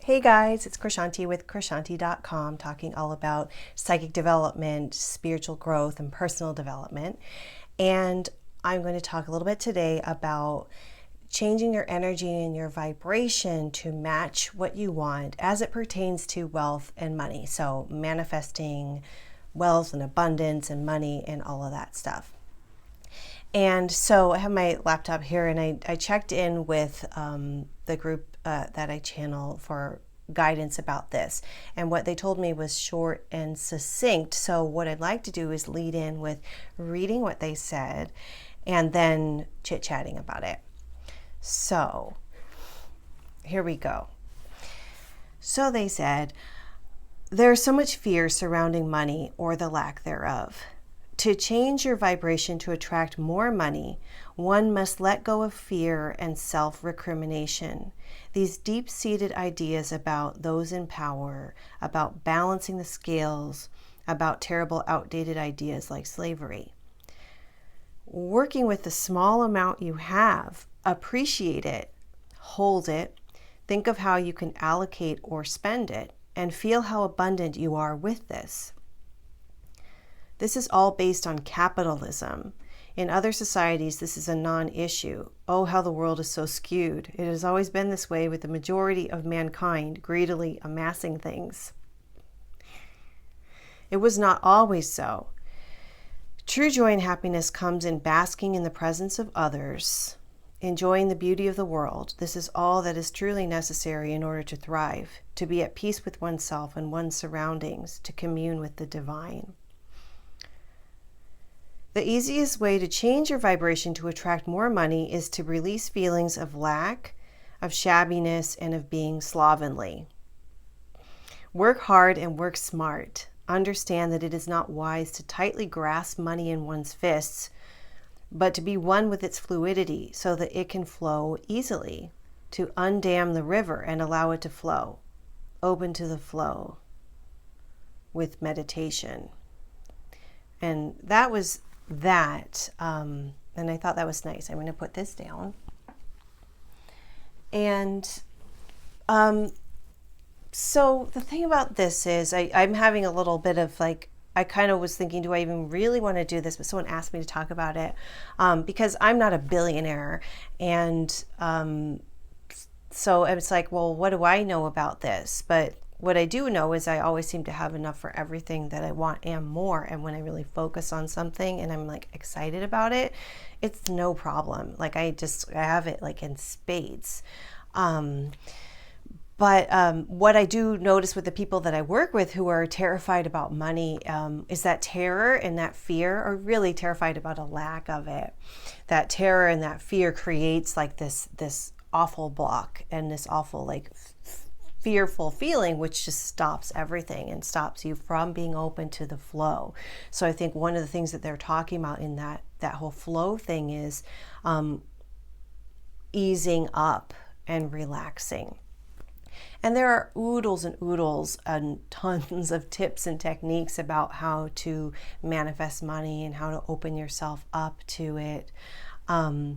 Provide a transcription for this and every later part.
Hey guys, it's Krishanti with Krishanti.com, talking all about psychic development, spiritual growth, and personal development. And I'm going to talk a little bit today about changing your energy and your vibration to match what you want as it pertains to wealth and money. So manifesting wealth and abundance and money and all of that stuff. And so I have my laptop here, and I checked in with the group that I channel for guidance about this. And what they told me was short and succinct. So what I'd like to do is lead in with reading what they said and then chit-chatting about it. So here we go. So they said, there's so much fear surrounding money or the lack thereof. To change your vibration to attract more money, one must let go of fear and self-recrimination. These deep-seated ideas about those in power, about balancing the scales, about terrible outdated ideas like slavery. Working with the small amount you have, appreciate it, hold it, think of how you can allocate or spend it, and feel how abundant you are with this. This is all based on capitalism. In other societies, this is a non-issue. Oh, how the world is so skewed. It has always been this way with the majority of mankind greedily amassing things. It was not always so. True joy and happiness comes in basking in the presence of others, enjoying the beauty of the world. This is all that is truly necessary in order to thrive, to be at peace with oneself and one's surroundings, to commune with the divine. The easiest way to change your vibration to attract more money is to release feelings of lack, of shabbiness, and of being slovenly. Work hard and work smart. Understand that it is not wise to tightly grasp money in one's fists, but to be one with its fluidity so that it can flow easily, to undam the river and allow it to flow. Open to the flow with meditation. And that was that, and I thought that was nice. I'm going to put this down. And so the thing about this is I'm having a little bit of like, I kind of was thinking, do I even really want to do this? But someone asked me to talk about it because I'm not a billionaire. And so it's like, well, what do I know about this? But what I do know is I always seem to have enough for everything that I want and more. And when I really focus on something and I'm like excited about it, it's no problem. Like I have it like in spades. But what I do notice with the people that I work with who are terrified about money is that terror and that fear are really terrified about a lack of it. That terror and that fear creates like this awful block and this awful like fearful feeling, which just stops everything and stops you from being open to the flow. So I think one of the things that they're talking about in that whole flow thing is easing up and relaxing. And there are oodles and oodles and tons of tips and techniques about how to manifest money and how to open yourself up to it. But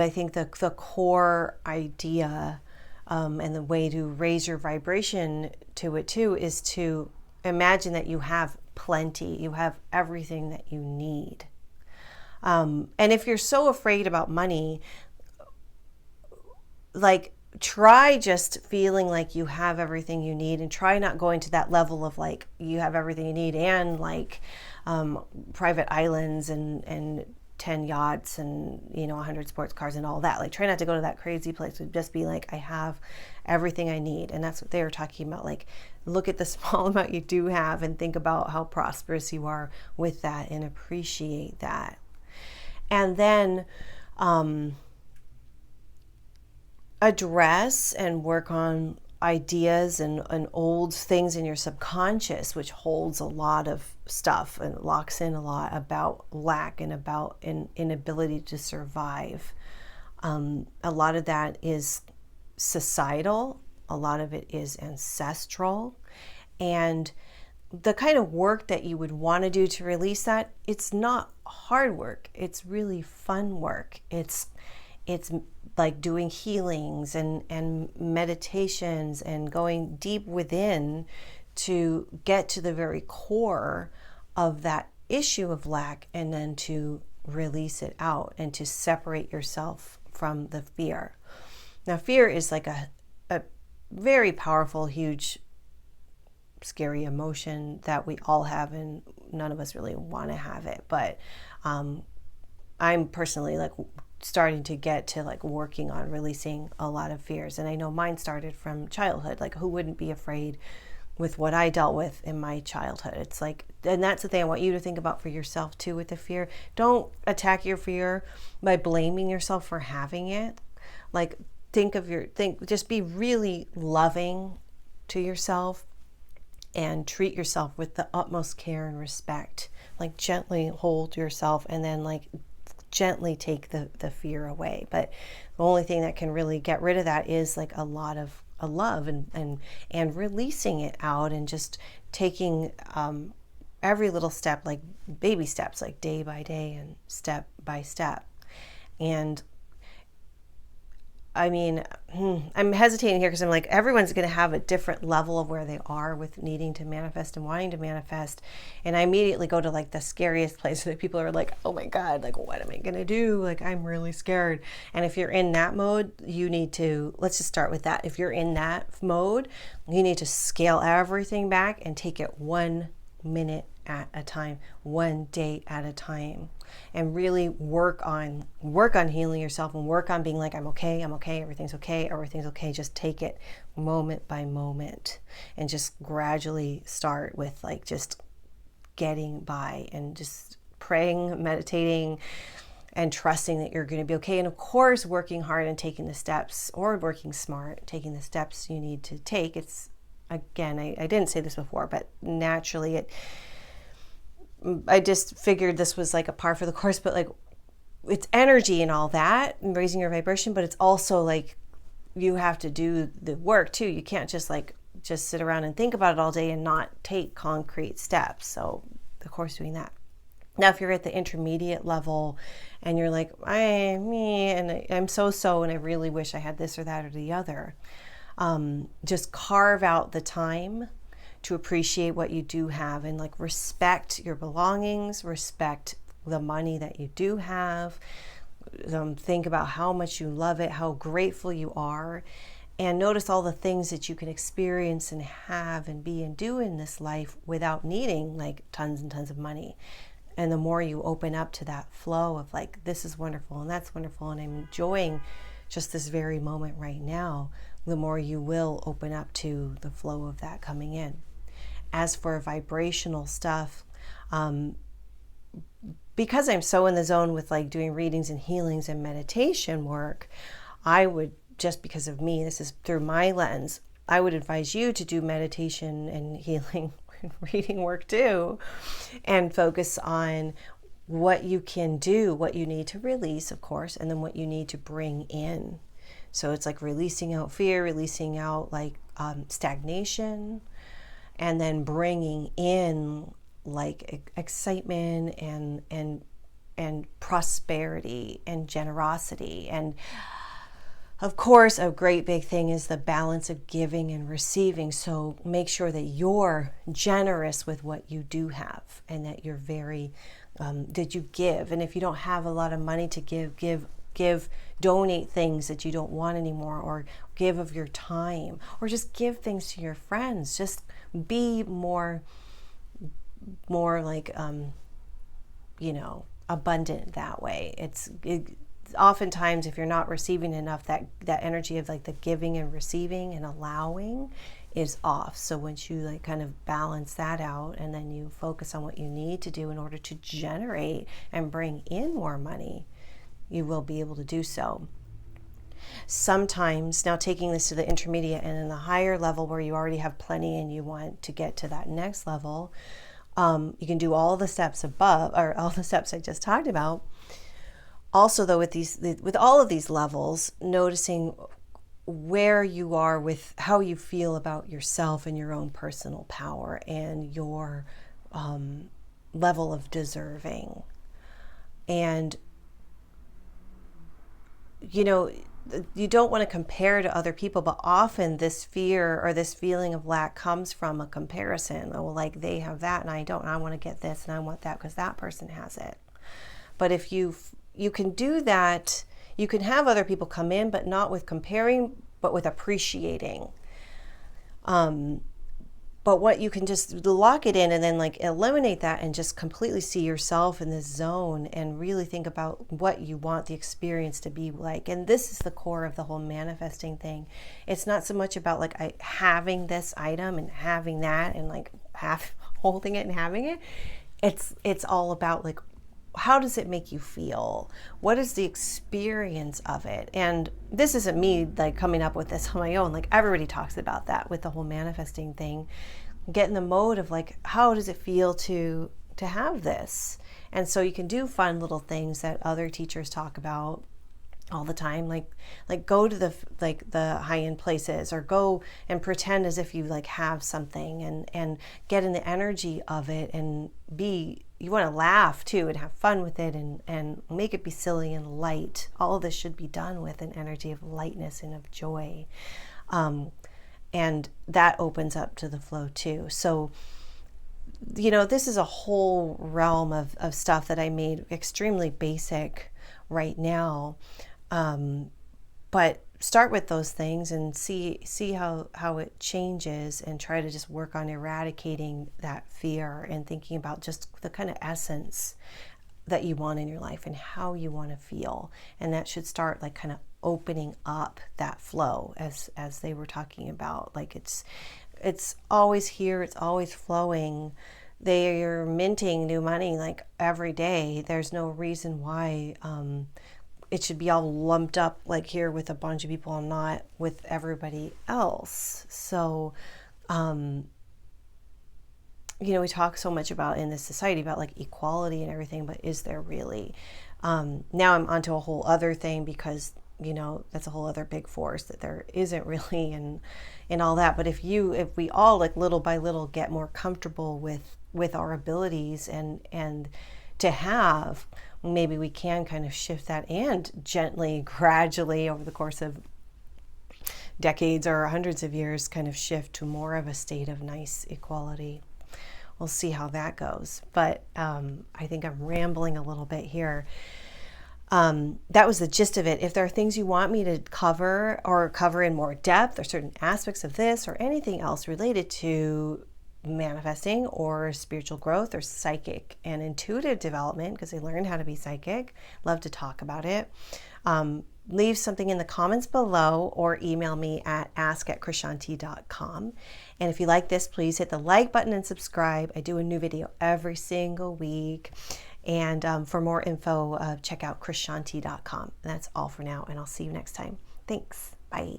I think the core idea and the way to raise your vibration to it too is to imagine that you have plenty, you have everything that you need. And if you're so afraid about money, like try just feeling like you have everything you need and try not going to that level of like you have everything you need and like private islands and 10 yachts and 100 sports cars and all that. Like try not to go to that crazy place. Just be like, I have everything I need. And that's what they were talking about. Like look at the small amount you do have and think about how prosperous you are with that and appreciate that. And then address and work on ideas and old things in your subconscious, which holds a lot of stuff and locks in a lot about lack and about an inability to survive. A lot of that is societal. A lot of it is ancestral. And the kind of work that you would want to do to release that, it's not hard work. It's really fun work. It's like doing healings and meditations and going deep within to get to the very core of that issue of lack, and then to release it out and to separate yourself from the fear. Now, fear is like a very powerful, huge, scary emotion that we all have, and none of us really want to have it. But I'm personally like starting to get to like working on releasing a lot of fears. And I know mine started from childhood. Like, who wouldn't be afraid with what I dealt with in my childhood? It's like, and that's the thing I want you to think about for yourself too with the fear. Don't attack your fear by blaming yourself for having it. Like, just be really loving to yourself and treat yourself with the utmost care and respect. Like, gently hold yourself, and then like gently take the fear away. But the only thing that can really get rid of that is like a lot of love and releasing it out, and just taking every little step, like baby steps, like day by day and step by step. And I mean, I'm hesitating here because I'm like, everyone's going to have a different level of where they are with needing to manifest and wanting to manifest. And I immediately go to like the scariest place that people are like, oh my God, like, what am I going to do? Like, I'm really scared. And if you're in that mode, you need to, let's just start with that. If you're in that mode, you need to scale everything back and take it 1 minute at a time, 1 day at a time, and really work on healing yourself, and work on being like, I'm okay, everything's okay. Just take it moment by moment, and just gradually start with like just getting by, and just praying, meditating, and trusting that you're going to be okay. And of course, working hard and taking the steps, or working smart, taking the steps you need to take. It's, again, I didn't say this before, but naturally I just figured this was like a par for the course, but like, it's energy and all that, and raising your vibration, but it's also like, you have to do the work too. You can't just sit around and think about it all day and not take concrete steps. So of course, doing that. Now, if you're at the intermediate level and you're like, I'm so, and I really wish I had this or that or the other, just carve out the time to appreciate what you do have, and like respect your belongings, respect the money that you do have. Think about how much you love it, how grateful you are, and notice all the things that you can experience and have and be and do in this life without needing like tons and tons of money. And the more you open up to that flow of like, this is wonderful and that's wonderful, and I'm enjoying just this very moment right now, the more you will open up to the flow of that coming in. As for vibrational stuff, because I'm so in the zone with like doing readings and healings and meditation work, I would, just because of me, this is through my lens, I would advise you to do meditation and healing and reading work too, and focus on what you can do, what you need to release, of course, and then what you need to bring in. So it's like releasing out fear, releasing out like stagnation, and then bringing in like excitement and prosperity and generosity. And of course, a great big thing is the balance of giving and receiving. So make sure that you're generous with what you do have, and that you're very, that you give. And if you don't have a lot of money to give, donate things that you don't want anymore, or give of your time, or just give things to your friends. Just be more like, abundant that way. Oftentimes, if you're not receiving enough, that energy of like the giving and receiving and allowing is off. So once you like kind of balance that out, and then you focus on what you need to do in order to generate and bring in more money, you will be able to do so. Sometimes, now taking this to the intermediate and in the higher level where you already have plenty and you want to get to that next level, you can do all the steps above, or all the steps I just talked about. Also, though, with all of these levels, noticing where you are with how you feel about yourself and your own personal power and your level of deserving. And you don't want to compare to other people, but often this fear or this feeling of lack comes from a comparison. Oh, like they have that and I don't, and I want to get this and I want that because that person has it. But if you can do that, you can have other people come in, but not with comparing, but with appreciating. But what you can just lock it in and then like eliminate that and just completely see yourself in this zone and really think about what you want the experience to be like. And this is the core of the whole manifesting thing. It's not so much about like having this item and having that and like holding it and having it. It's all about like, how does it make you feel? What is the experience of it? And this isn't me like coming up with this on my own. Like everybody talks about that with the whole manifesting thing. Get in the mode of like, how does it feel to have this? And so you can do fun little things that other teachers talk about all the time, like go to the high-end places, or go and pretend as if you like have something and get in the energy of it, and you want to laugh too and have fun with it and make it be silly and light. All of this should be done with an energy of lightness and of joy. And that opens up to the flow too. So, this is a whole realm of stuff that I made extremely basic right now. But start with those things and see how it changes, and try to just work on eradicating that fear and thinking about just the kind of essence that you want in your life and how you want to feel. And that should start like kind of opening up that flow as they were talking about. Like it's always here, it's always flowing. They are minting new money like every day. There's no reason why it should be all lumped up like here with a bunch of people and not with everybody else. So, we talk so much about in this society about like equality and everything, but is there really? Now I'm onto a whole other thing, because that's a whole other big force that there isn't really, and all that. But if we all like little by little get more comfortable with our abilities and to have, maybe we can kind of shift that and gently, gradually over the course of decades or hundreds of years kind of shift to more of a state of nice equality. We'll see how that goes. But I think I'm rambling a little bit here. That was the gist of it. If there are things you want me to cover or cover in more depth, or certain aspects of this or anything else related to manifesting or spiritual growth or psychic and intuitive development, because I learned how to be psychic, love to talk about it, leave something in the comments below or email me at ask@krishanti.com. And if you like this, please hit the like button and subscribe. I do a new video every single week. And for more info, check out krishanti.com. That's all for now, and I'll see you next time. Thanks. Bye.